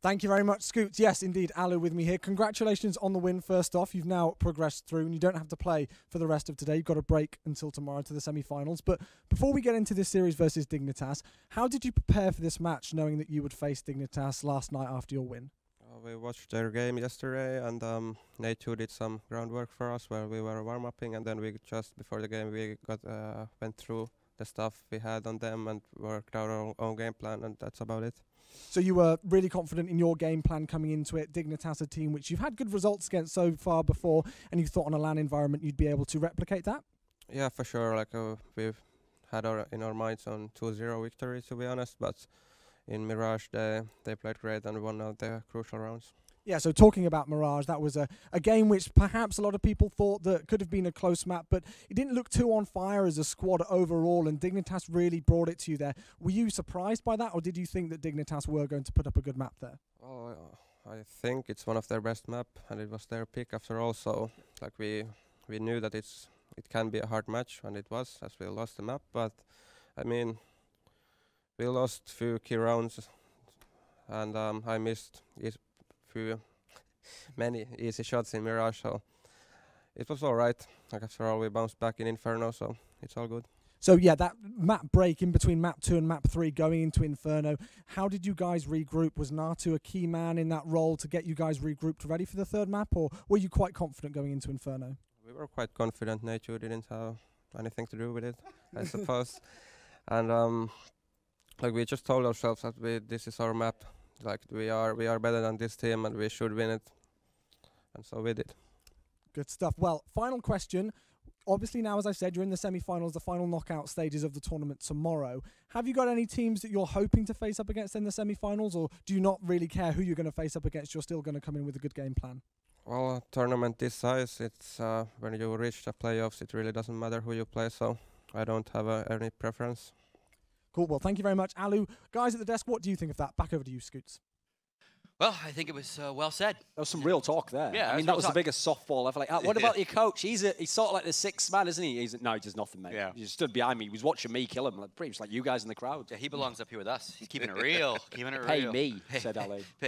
Thank you very much, Scoots. Yes, indeed, Allu with me here. Congratulations on the win, first off. You've now progressed through and you don't have to play for the rest of today. You've got a break until tomorrow to the semi-finals. But before we get into this series versus Dignitas, how did you prepare for this match knowing that you would face Dignitas last night after your win? We watched their game yesterday, and they too did some groundwork for us where we were warm-upping, and then we just before the game we went through the stuff we had on them and worked out our own game plan, and that's about it. So you were really confident in your game plan coming into it. Dignitas, a team which you've had good results against so far before, and you thought on a LAN environment you'd be able to replicate that? Yeah, for sure. Like we've had in our minds on 2-0 victory, to be honest, but in Mirage they played great and won out the crucial rounds. Yeah, so talking about Mirage, that was a game which perhaps a lot of people thought that could have been a close map, but it didn't look too on fire as a squad overall, and Dignitas really brought it to you there. Were you surprised by that, or did you think that Dignitas were going to put up a good map there? Well, I think it's one of their best map, and it was their pick after all, so like we knew that it can be a hard match, and it was, as we lost the map, but I mean, we lost few key rounds, and I missed many easy shots in Mirage, so it was all right. Like after all, we bounced back in Inferno, so it's all good. So yeah, that map break in between map 2 and map 3 going into Inferno, how did you guys regroup? Was Natu a key man in that role to get you guys regrouped ready for the third map, or were you quite confident going into Inferno? We were quite confident. Natu didn't have anything to do with it, I suppose. And like we just told ourselves that this is our map. Like we are better than this team and we should win it, and so we did. Good stuff. Well, final question. Obviously now, as I said, you're in the semi-finals, the final knockout stages of the tournament tomorrow. Have you got any teams that you're hoping to face up against in the semi-finals, or do you not really care who you're going to face up against? You're still going to come in with a good game plan? Well, a tournament this size, it's when you reach the playoffs, it really doesn't matter who you play, so I don't have any preference. Cool. Well, thank you very much, Allu. Guys at the desk, what do you think of that? Back over to you, Scoots. Well, I think it was well said. There was some real talk there. Yeah, I mean, that was the biggest softball ever. Like, what about your coach? He's sort of like the sixth man, isn't he? No, he does nothing, mate. Yeah. He stood behind me. He was watching me kill him. Like, pretty much like you guys in the crowd. Yeah, he belongs up here with us. He's keeping it real. Keeping it real. Pay me, said Ali.